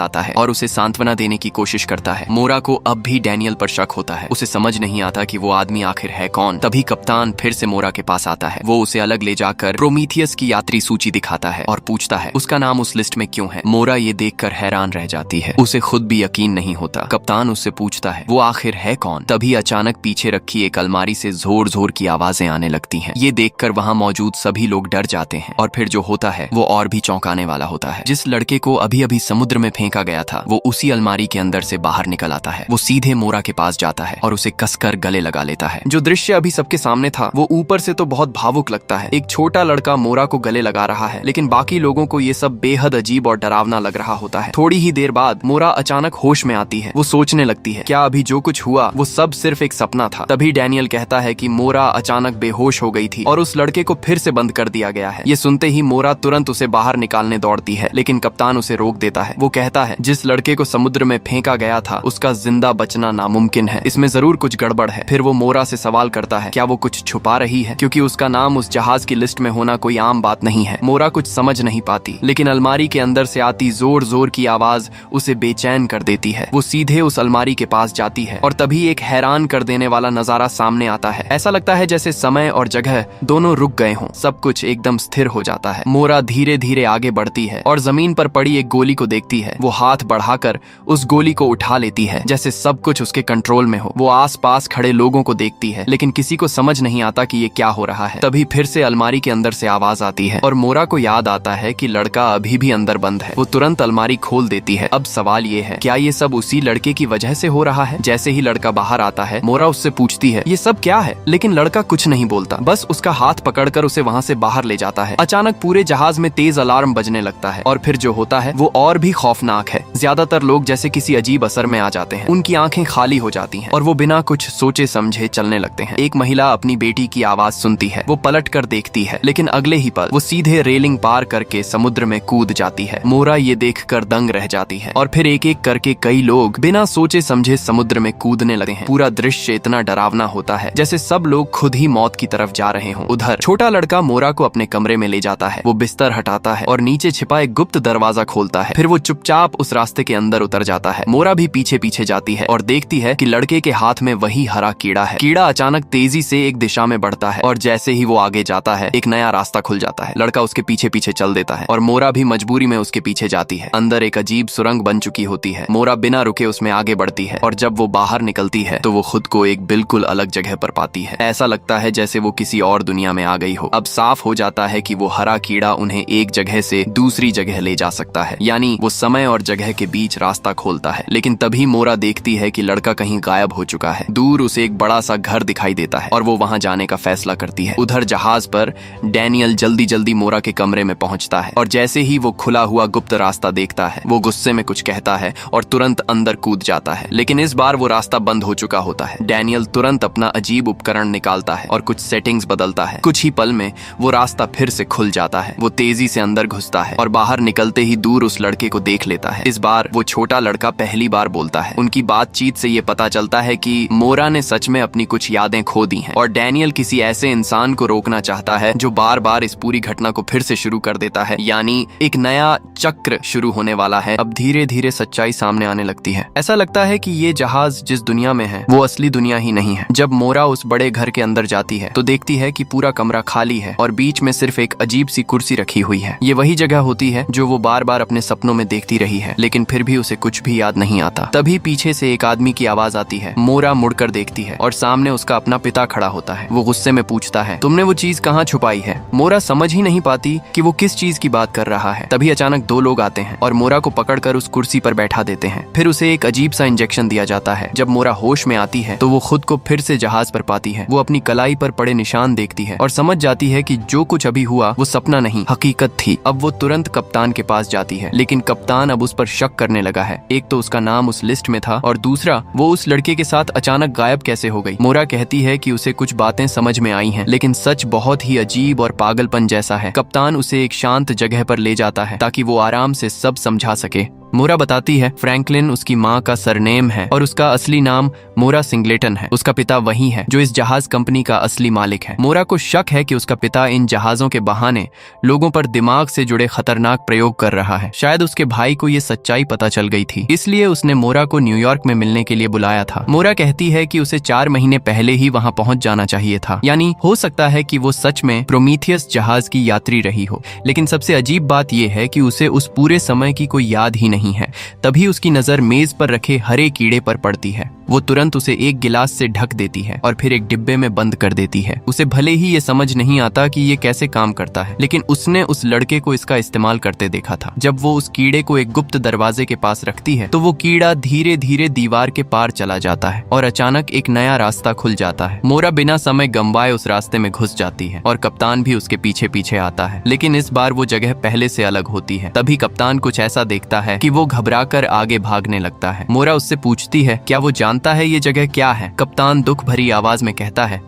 आता है और उसे सांत्वना देने की कोशिश करता है। मोरा को अब भी डैनियल पर शक होता है। उसे समझ नहीं आता कि वो आदमी आखिर है कौन। तभी कप्तान फिर से मोरा के पास आता है। वो उसे अलग ले जाकर प्रोमीथियस की यात्री सूची दिखाता है और पूछता है उसका नाम उस लिस्ट में क्यों है। मोरा ये देखकर हैरान रह जाती है। उसे खुद भी यकीन नहीं होता। कप्तान उससे पूछता है वो आखिर है कौन। तभी अचानक पीछे रखी एक अलमारी से जोर जोर की आवाजें आने लगती हैं। ये देखकर वहाँ मौजूद सभी लोग डर जाते हैं और फिर जो होता है वो और भी चौंकाने वाला होता है। जिस लड़के को अभी अभी समुद्र में फेंका गया था वो उसी अलमारी के अंदर से बाहर निकल आता है। वो सीधे मोरा के पास जाता है और उसे कसकर गले लगा लेता है। जो दृश्य अभी सबके सामने था वो ऊपर से तो बहुत भावुक लगता है। एक छोटा लड़का मोरा को गले लगा रहा है, लेकिन बाकी लोगों को ये सब बेहद अजीब और डरावना लग रहा होता है। थोड़ी ही देर बाद मोरा अचानक होश में आती है। वो सोचने लगती है क्या अभी जो कुछ हुआ वो सब सिर्फ एक सपना था। तभी डैनियल कहता है कि मोरा अचानक बेहोश हो गई थी और उस लड़के को फिर से बंद कर दिया गया है। ये सुनते ही मोरा तुरंत उसे बाहर निकालने दौड़ती है, लेकिन कप्तान उसे रोक देता है। वो कहता है जिस लड़के को समुद्र में फेंका गया था उसका जिंदा बचना नामुमकिन है। इसमें जरूर कुछ गड़बड़ है। फिर वो मोरा से सवाल करता है क्या वो कुछ छुपा रही है, क्योंकि उसका नाम उस जहाज की लिस्ट में होना कोई आम बात नहीं है। मोरा कुछ समझ नहीं पाती, लेकिन अलमारी के अंदर से आती जोर जोर की आवाज उसे बेचैन कर देती है। वो सीधे उस अलमारी के पास जाती है और तभी एक हैरान कर देने वाला नजारा सामने आता है। ऐसा लगता है जैसे समय और जगह दोनों रुक गए हों। सब कुछ एकदम स्थिर हो जाता है। मोरा धीरे धीरे आगे बढ़ती है और जमीन पर पड़ी एक गोली को देखती है। वो हाथ बढ़ाकर उस गोली को उठा लेती है जैसे सब कुछ उसके कंट्रोल में हो। वो आसपास खड़े लोगों को देखती है, लेकिन किसी को समझ नहीं आता कि ये क्या हो रहा है। तभी फिर से अलमारी के अंदर से आवाज आती है और मोरा को याद आता है कि लड़का अभी भी अंदर बंद है। वो तुरंत अलमारी खोल देती है। अब सवाल ये है क्या ये सब उसी लड़के की वजह से हो रहा है। जैसे ही लड़का बाहर आता है मोरा उससे पूछती है ये सब क्या है, लेकिन लड़का कुछ नहीं बोलता, बस उसका हाथ पकड़कर उसे वहाँ से बाहर ले जाता है। अचानक पूरे जहाज में तेज अलार्म बजने लगता है और फिर जो होता है वो और भी खौफनाक है। ज्यादातर लोग जैसे किसी अजीब असर में आ जाते हैं। उनकी आंखें खाली हो जाती हैं और वो बिना कुछ सोचे समझे चलने लगते हैं। एक महिला अपनी बेटी की आवाज सुनती है। वो पलट कर देखती है, लेकिन अगले ही पल वो सीधे रेलिंग पार करके समुद्र में कूद जाती है। मोरा ये देखकर दंग रह जाती है और फिर एक एक करके कई लोग बिना सोचे समझे समुद्र में कूदने लगते हैं। पूरा दृश्य इतना डरावना होता है जैसे सब लोग खुद ही मौत की तरफ जा रहे हों। उधर छोटा लड़का मोरा को अपने कमरे में ले जाता है। वो बिस्तर हटाता है और नीचे छिपा एक गुप्त दरवाजा खोलता है। फिर वो चुपचाप उस रास्ते के अंदर उतर जाता है। मोरा भी पीछे पीछे जाती है और देखती है कि लड़के के हाथ में वही हरा कीड़ा है। कीड़ा अचानक तेजी से एक दिशा में बढ़ता है और जैसे ही वो आगे जाता है एक नया रास्ता खुल जाता है। लड़का उसके पीछे पीछे चल देता है और मोरा भी मजबूरी में उसके पीछे जाती है। अंदर एक अजीब सुरंग बन चुकी होती है। मोरा बिना रुके उसमें आगे बढ़ती है और जब वो बाहर निकलती है तो वो खुद को एक बिल्कुल अलग जगह पर पाती है। ऐसा लगता है जैसे वो किसी और दुनिया में आ गई हो। अब साफ हो जाता है कि वो हरा कीड़ा उन्हें एक जगह से दूसरी जगह ले जा सकता है, यानी वो समय और जगह के बीच रास्ता खोलता है। लेकिन तभी मोरा देखती है कि लड़का कहीं गायब हो चुका है। दूर उसे एक बड़ा सा घर दिखाई देता है और वो वहां जाने का फैसला करती है। उधर जहाज पर डैनियल जल्दी जल्दी मोरा के कमरे में पहुंचता है और जैसे ही वो खुला हुआ गुप्त रास्ता देखता है वो गुस्से में कुछ कहता है और तुरंत अंदर कूद जाता है। लेकिन इस बार वो रास्ता बंद हो चुका होता है। डैनियल तुरंत अपना अजीब उपकरण निकालता है और कुछ सेटिंग्स बदलता है। कुछ ही पल में वो रास्ता फिर से खुल जाता है। वो तेजी से अंदर घुसता है और बाहर निकलते ही दूर उस लड़के को देख लेता है। इस बार वो छोटा लड़का पहली बार बोलता है। उनकी बातचीत से ये पता चलता है कि मोरा ने सच में अपनी कुछ यादें खो दी हैं और डैनियल किसी ऐसे इंसान को रोकना चाहता है जो बार बार इस पूरी घटना को फिर से शुरू कर देता है, यानी एक नया चक्र शुरू होने वाला है। अब धीरे धीरे सच्चाई सामने आने लगती है। ऐसा लगता है कि ये जहाज जिस दुनिया में है वो असली दुनिया ही नहीं है। जब मोरा उस बड़े घर के अंदर जाती है तो देखती है कि पूरा कमरा खाली है और बीच में सिर्फ एक अजीब सी कुर्सी रखी हुई है। ये वही जगह होती है जो वो बार बार अपने सपनों में देखती रही है, लेकिन फिर भी उसे कुछ भी याद नहीं आता। तभी पीछे से एक आदमी की आवाज आती है। मोरा मुड़कर देखती है और सामने उसका अपना पिता खड़ा होता है। वो गुस्से में पूछता है तुमने वो चीज कहाँ छुपाई है। मोरा समझ ही नहीं पाती कि वो किस चीज की बात कर रहा है। तभी अचानक दो लोग आते हैं और मोरा को पकड़कर उस कुर्सी पर बैठा देते हैं। फिर उसे एक अजीब सा इंजेक्शन दिया जाता है। जब मोरा होश में आती है तो वो खुद को फिर से जहाज पर पाती है। वो अपनी कलाई पर पड़े निशान देखती है और समझ जाती है कि जो कुछ अभी हुआ वो सपना नहीं हकीकत थी। अब वो तुरंत कप्तान के पास जाती है, लेकिन कप्तान अब उस पर शक करने लगा है। एक तो उसका नाम उस लिस्ट में था और दूसरा वो उस लड़के के साथ अचानक गायब कैसे हो गई। मोरा कहती है कि उसे कुछ बातें समझ में आई हैं, लेकिन सच बहुत ही अजीब और पागलपन जैसा है। कप्तान उसे एक शांत जगह पर ले जाता है ताकि वो आराम से सब समझा सके। मोरा बताती है फ्रैंकलिन उसकी माँ का सरनेम है और उसका असली नाम मोरा सिंगलेटन है। उसका पिता वही है जो इस जहाज कंपनी का असली मालिक है। मोरा को शक है कि उसका पिता इन जहाजों के बहाने लोगों पर दिमाग से जुड़े खतरनाक प्रयोग कर रहा है। शायद उसके भाई को ये सच्चाई पता चल गई थी, इसलिए उसने मोरा को न्यूयॉर्क में मिलने के लिए बुलाया था। मोरा कहती है कि उसे 4 महीने पहले ही वहां पहुंच जाना चाहिए था, यानी हो सकता है कि वो सच में प्रोमीथियस जहाज की यात्री रही हो। लेकिन सबसे अजीब बात यह है कि उसे उस पूरे समय की कोई याद ही नहीं है। तभी उसकी नजर मेज पर रखे हरे कीड़े पर पड़ती है। वो तुरंत उसे एक गिलास से ढक देती है और फिर एक डिब्बे में बंद कर देती है। उसे भले ही ये समझ नहीं आता कि ये कैसे काम करता है, लेकिन उसने उस लड़के को इसका इस्तेमाल करते देखा था। जब वो उस कीड़े को एक गुप्त दरवाजे के पास रखती है तो वो कीड़ा धीरे धीरे दीवार के पार चला जाता है और अचानक एक नया रास्ता खुल जाता है। मोरा बिना समय गंवाए उस रास्ते में घुस जाती है और कप्तान भी उसके पीछे पीछे आता है, लेकिन इस बार वो जगह पहले से अलग होती है। तभी कप्तान कुछ ऐसा देखता है कि वो घबराकर आगे भागने लगता है। मोरा उससे पूछती है क्या वो जानता है ये जगह क्या है। कप्तान दुख भरी आवाज में कहता है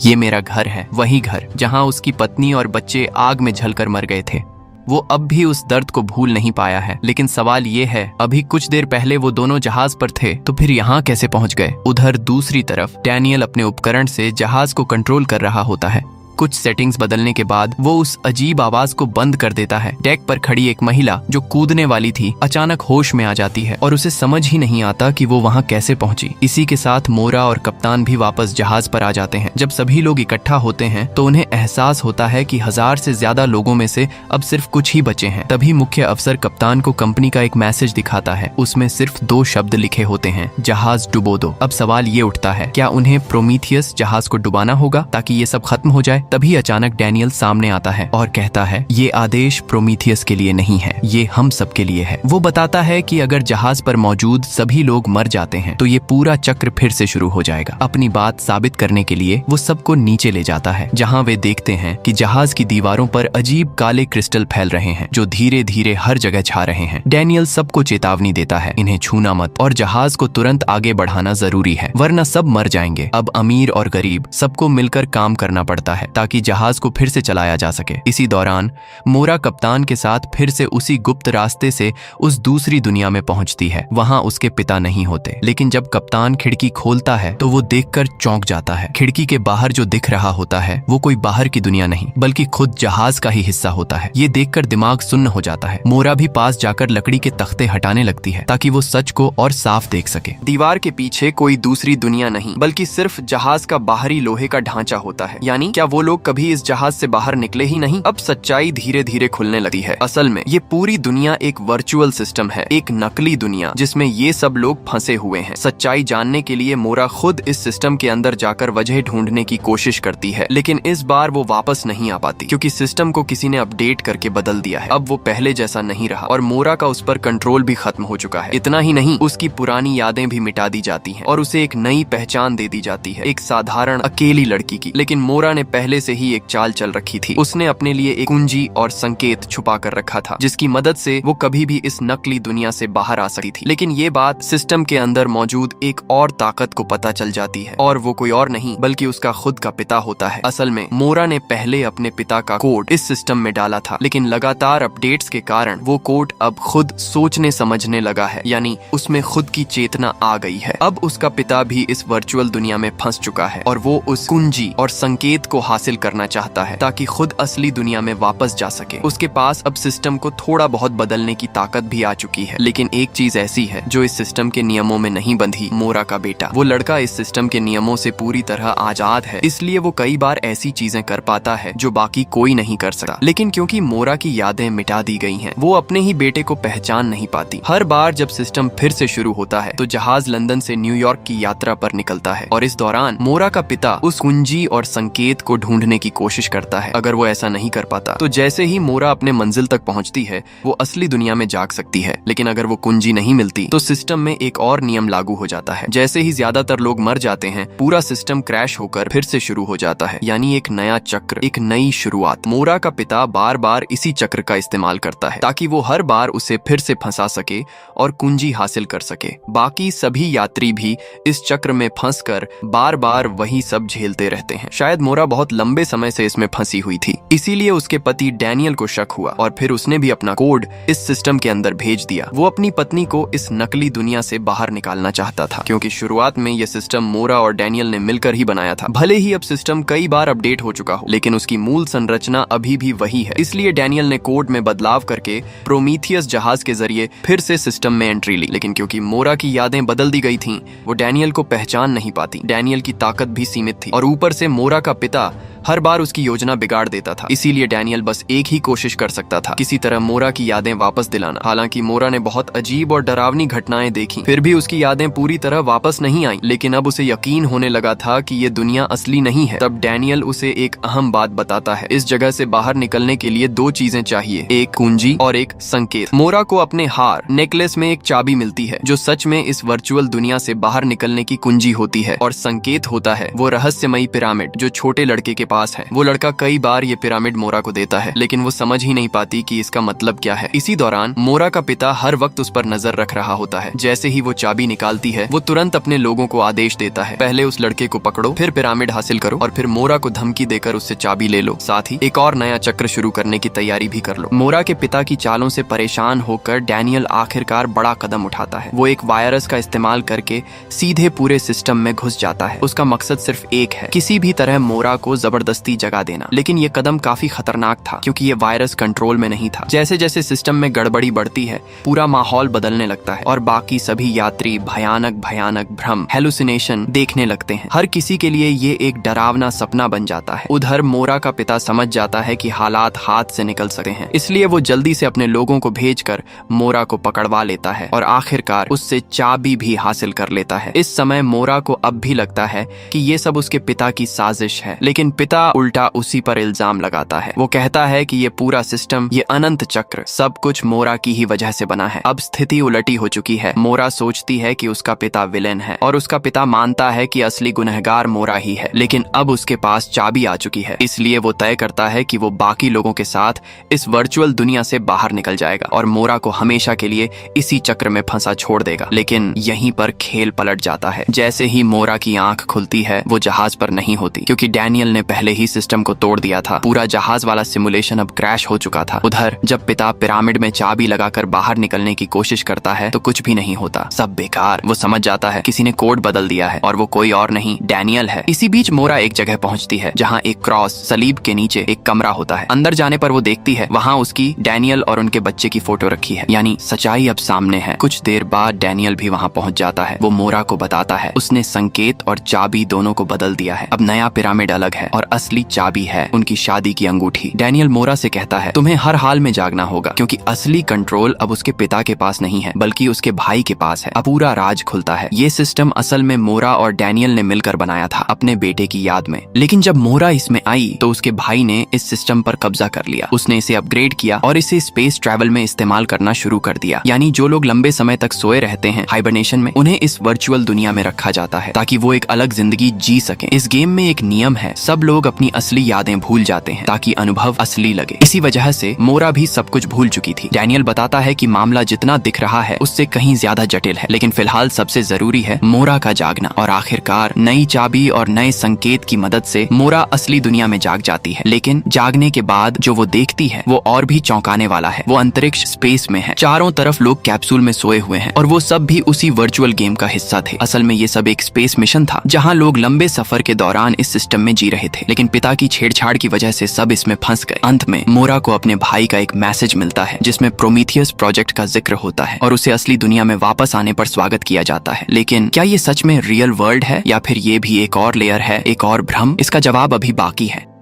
ये मेरा घर है, वही घर जहां उसकी पत्नी और बच्चे आग में जलकर मर गए थे। वो अब भी उस दर्द को भूल नहीं पाया है। लेकिन सवाल ये है, अभी कुछ देर पहले वो दोनों जहाज पर थे, तो फिर यहाँ कैसे पहुंच गए। उधर दूसरी तरफ डैनियल अपने उपकरण से जहाज को कंट्रोल कर रहा होता है। कुछ सेटिंग्स बदलने के बाद वो उस अजीब आवाज को बंद कर देता है। डेक पर खड़ी एक महिला जो कूदने वाली थी अचानक होश में आ जाती है और उसे समझ ही नहीं आता कि वो वहां कैसे पहुंची। इसी के साथ मोरा और कप्तान भी वापस जहाज पर आ जाते हैं। जब सभी लोग इकट्ठा होते हैं तो उन्हें एहसास होता है कि 1000 से ज्यादा लोगों में से अब सिर्फ कुछ ही बचे हैं। तभी मुख्य अफसर कप्तान को कंपनी का एक मैसेज दिखाता है। उसमें सिर्फ 2 शब्द लिखे होते हैं, जहाज डुबो दो। अब सवाल ये उठता है, क्या उन्हें प्रोमीथियस जहाज को डुबाना होगा ताकि ये सब खत्म हो जाए। तभी अचानक डैनियल सामने आता है और कहता है ये आदेश प्रोमीथियस के लिए नहीं है, ये हम सब के लिए है। वो बताता है कि अगर जहाज पर मौजूद सभी लोग मर जाते हैं तो ये पूरा चक्र फिर से शुरू हो जाएगा। अपनी बात साबित करने के लिए वो सबको नीचे ले जाता है, जहां वे देखते हैं कि जहाज की दीवारों पर अजीब काले क्रिस्टल फैल रहे हैं जो धीरे धीरे हर जगह छा रहे हैं। डैनियल सबको चेतावनी देता है, इन्हें छूना मत और जहाज को तुरंत आगे बढ़ाना जरूरी है, वरना सब मर जाएंगे। अब अमीर और गरीब सबको मिलकर काम करना पड़ता है ताकि जहाज को फिर से चलाया जा सके। इसी दौरान मोरा कप्तान के साथ फिर से उसी गुप्त रास्ते से उस दूसरी दुनिया में पहुंचती है। वहां उसके पिता नहीं होते, लेकिन जब कप्तान खिड़की खोलता है तो वो देखकर चौंक जाता है। खिड़की के बाहर जो दिख रहा होता है वो कोई बाहर की दुनिया नहीं बल्कि खुद जहाज का ही हिस्सा होता है। ये देखकर दिमाग सुन्न हो जाता है। मोरा भी पास जाकर लकड़ी के तख्ते हटाने लगती है ताकि वो सच को और साफ देख सके। दीवार के पीछे कोई दूसरी दुनिया नहीं बल्कि सिर्फ जहाज का बाहरी लोहे का ढांचा होता है। यानी क्या वो लोग कभी इस जहाज से बाहर निकले ही नहीं। अब सच्चाई धीरे धीरे खुलने लगती है। असल में ये पूरी दुनिया एक वर्चुअल सिस्टम है, एक नकली दुनिया जिसमें ये सब लोग फंसे हुए हैं। सच्चाई जानने के लिए मोरा खुद इस सिस्टम के अंदर जाकर वजह ढूंढने की कोशिश करती है, लेकिन इस बार वो वापस नहीं आ पाती क्योंकि सिस्टम को किसी ने अपडेट करके बदल दिया है। अब वो पहले जैसा नहीं रहा और मोरा का उस पर कंट्रोल भी खत्म हो चुका है। इतना ही नहीं, उसकी पुरानी यादें भी मिटा दी जाती हैं और उसे एक नई पहचान दे दी जाती है, एक साधारण अकेली लड़की की। लेकिन मोरा ने पहले से ही एक चाल चल रखी थी। उसने अपने लिए एक कुंजी और संकेत छुपा कर रखा था जिसकी मदद से वो कभी भी इस नकली दुनिया से बाहर आ सकती थी। लेकिन ये बात सिस्टम के अंदर मौजूद एक और ताकत को पता चल जाती है और वो कोई और नहीं बल्कि उसका खुद का पिता होता है। असल में मोरा ने पहले अपने पिता का कोड इस सिस्टम में डाला था, लेकिन लगातार अपडेट्स के कारण वो कोड अब खुद सोचने समझने लगा है, यानी उसमें खुद की चेतना आ गई है। अब उसका पिता भी इस वर्चुअल दुनिया में फंस चुका है और वो उस कुंजी और संकेत को हासिल करना चाहता है ताकि खुद असली दुनिया में वापस जा सके। उसके पास अब सिस्टम को थोड़ा बहुत बदलने की ताकत भी आ चुकी है, लेकिन एक चीज ऐसी है जो इस सिस्टम के नियमों में नहीं बंधी। मोरा का बेटा, वो लड़का इस सिस्टम के नियमों से पूरी तरह आजाद है, इसलिए वो कई बार ऐसी चीजें कर पाता है जो बाकी कोई नहीं कर सकता। लेकिन क्योंकि मोरा की यादें मिटा दी गई हैं, वो अपने ही बेटे को पहचान नहीं पाती। हर बार जब सिस्टम फिर से शुरू होता है तो जहाज लंदन से न्यूयॉर्क की यात्रा पर निकलता है और इस दौरान मोरा का पिता उस कुंजी और संकेत को ढूंढने की कोशिश करता है। अगर वो ऐसा नहीं कर पाता तो जैसे ही मोरा अपने मंजिल तक पहुंचती है वो असली दुनिया में जाग सकती है। लेकिन अगर वो कुंजी नहीं मिलती तो सिस्टम में एक और नियम लागू हो जाता है। जैसे ही ज्यादातर लोग मर जाते हैं, पूरा सिस्टम क्रैश होकर फिर से शुरू हो जाता है, यानी एक नया चक्र, एक नई शुरुआत। मोरा का पिता बार बार इसी चक्र का इस्तेमाल करता है ताकि वो हर बार उसे फिर से फंसा सके और कुंजी हासिल कर सके। बाकी सभी यात्री भी इस चक्र में फंसकर बार बार वही सब झेलते रहते हैं। शायद मोरा बहुत लंबे समय से इसमें फंसी हुई थी। इसीलिए उसके पति डैनियल को शक हुआ और फिर उसने भी अपना कोड इस सिस्टम के अंदर भेज दिया। वो अपनी पत्नी को इस नकली दुनिया से बाहर निकालना चाहता था, क्योंकि शुरुआत में यह सिस्टम मोरा और डैनियल ने मिलकर ही बनाया था। भले ही अब सिस्टम कई बार अपडेट हो चुका हो, लेकिन उसकी मूल संरचना अभी भी वही है। इसलिए डैनियल ने कोड में बदलाव करके प्रोमीथियस जहाज के जरिए फिर से सिस्टम में एंट्री ली। लेकिन क्योंकि मोरा की यादें बदल दी गई थीं, वो डैनियल को पहचान नहीं पाती। डैनियल की ताकत भी सीमित थी और ऊपर से मोरा का पिता हर बार उसकी योजना बिगाड़ देता था। इसीलिए डैनियल बस एक ही कोशिश कर सकता था, किसी तरह मोरा की यादें वापस दिलाना। हालांकि मोरा ने बहुत अजीब और डरावनी घटनाएं देखी, फिर भी उसकी यादें पूरी तरह वापस नहीं आई। लेकिन अब उसे यकीन होने लगा था कि ये दुनिया असली नहीं है। तब डैनियल उसे एक अहम बात बताता है। इस जगह से बाहर निकलने के लिए दो चीजें चाहिए, एक कुंजी और एक संकेत। मोरा को अपने हार नेकलेस में एक चाबी मिलती है, जो सच में इस वर्चुअल दुनिया से बाहर निकलने की कुंजी होती है, और संकेत होता है वो रहस्यमयी पिरामिड जो छोटे लड़के के पास है। वो लड़का कई बार ये पिरामिड मोरा को देता है, लेकिन वो समझ ही नहीं पाती कि इसका मतलब क्या है। इसी दौरान मोरा का पिता हर वक्त उस पर नजर रख रहा होता है। जैसे ही वो चाबी निकालती है, वो तुरंत अपने लोगों को आदेश देता है, पहले उस लड़के को पकड़ो, फिर पिरामिड हासिल करो और फिर मोरा को धमकी देकर उससे चाबी ले लो। साथ ही एक और नया चक्र शुरू करने की तैयारी भी कर लो। मोरा के पिता की चालों से परेशान होकर डैनियल आखिरकार बड़ा कदम उठाता है। वो एक वायरस का इस्तेमाल करके सीधे पूरे सिस्टम में घुस जाता है। उसका मकसद सिर्फ एक है, किसी भी तरह मोरा को जबरदस्ती जगा देना। लेकिन ये कदम काफी खतरनाक था, क्योंकि ये वायरस कंट्रोल में नहीं था। जैसे जैसे सिस्टम में गड़बड़ी बढ़ती है, पूरा माहौल बदलने लगता है और बाकी सभी यात्री भयानक भयानक भ्रम, हेलुसिनेशन देखने लगते हैं। हर किसी के लिए ये एक डरावना सपना बन जाता है। उधर मोरा का पिता समझ जाता है कि हालात हाथ से निकल सकते हैं, इसलिए वो जल्दी से अपने लोगों को भेजकर मोरा को पकड़वा लेता है और आखिरकार उससे चाबी भी हासिल कर लेता है। इस समय मोरा को अब भी लगता है कि ये सब उसके पिता की साजिश है, लेकिन पिता उल्टा उसी पर इल्जाम लगाता है। वो कहता है कि ये पूरा सिस्टम, ये अनंत चक्र, सब कुछ मोरा की ही वजह से बना है। अब स्थिति उलटी हो चुकी है। मोरा सोचती है कि उसका पिता विलेन है और उसका पिता मानता है कि असली गुनहगार मोरा ही है। लेकिन अब उसके पास चाबी आ चुकी है, इसलिए वो तय करता है कि वो बाकी लोगों के साथ इस वर्चुअल दुनिया से बाहर निकल जाएगा और मोरा को हमेशा के लिए इसी चक्र में फंसा छोड़ देगा। लेकिन यहीं पर खेल पलट जाता है। जैसे ही मोरा की आंख खुलती है, वो जहाज पर नहीं होती, क्योंकि डैनियल ने पहले ही सिस्टम को तोड़ दिया था। पूरा जहाज वाला सिमुलेशन अब क्रैश हो चुका था। उधर जब पिता पिरामिड में चाबी लगाकर बाहर निकलने की कोशिश करता है, तो कुछ भी नहीं होता, सब बेकार। वो समझ जाता है किसी ने कोड बदल दिया है और वो कोई और नहीं, डैनियल है। इसी बीच मोरा एक जगह पहुंचती है जहां एक क्रॉस सलीब के नीचे एक कमरा होता है। अंदर जाने पर वो देखती है वहां उसकी, डैनियल और उनके बच्चे की फोटो रखी है। यानी सच्चाई अब सामने है। कुछ देर बाद डैनियल भी वहां पहुंच जाता है। वो मोरा को बताता है उसने संकेत और चाबी दोनों को बदल दिया है। अब नया पिरामिड अलग है और असली चाबी है उनकी शादी की अंगूठी। डैनियल मोरा से कहता है तुम्हें हर हाल में जागना होगा, क्योंकि असली कंट्रोल अब उसके पिता के पास नहीं है, बल्कि उसके भाई के पास है। अब पूरा राज खुलता है। ये सिस्टम असल में मोरा और डैनियल ने मिलकर बनाया था अपने बेटे की याद में। लेकिन जब मोरा इसमें आई तो उसके भाई ने इस सिस्टम पर कब्जा कर लिया। उसने इसे अपग्रेड किया और इसे स्पेस ट्रैवल में इस्तेमाल करना शुरू कर दिया। यानी जो लोग लंबे समय तक सोए रहते हैं हाइबरनेशन में, उन्हें इस वर्चुअल दुनिया में रखा जाता है ताकि वो एक अलग जिंदगी जी सकें। इस गेम में एक नियम है, सब लोग अपनी असली यादें भूल जाते हैं ताकि अनुभव असली लगे। इसी वजह से मोरा भी सब कुछ भूल चुकी थी। डैनियल बताता है कि मामला जितना दिख रहा है उससे कहीं ज्यादा जटिल है, लेकिन फिलहाल सबसे जरूरी है मोरा का जागना। और आखिरकार नई चाबी और नए संकेत की मदद से मोरा असली दुनिया में जाग जाती है। लेकिन जागने के बाद जो वो देखती है वो और भी चौंकाने वाला है। वो अंतरिक्ष स्पेस में है, चारों तरफ लोग कैप्सूल में सोए हुए हैं और वो सब भी उसी वर्चुअल गेम का हिस्सा थे। असल में ये सब एक स्पेस मिशन था जहाँ लोग लंबे सफर के दौरान इस सिस्टम में जी रहे थे, लेकिन पिता की छेड़छाड़ की वजह से सब इसमें फंस गए। अंत में मोरा को अपने भाई का एक मैसेज मिलता है जिसमें प्रोमीथियस प्रोजेक्ट का जिक्र होता है और उसे असली दुनिया में वापस आने पर स्वागत किया जाता है। लेकिन क्या ये सच में रियल वर्ल्ड है या फिर ये भी एक और लेयर है, एक और भ्रम? इसका जवाब अभी बाकी है।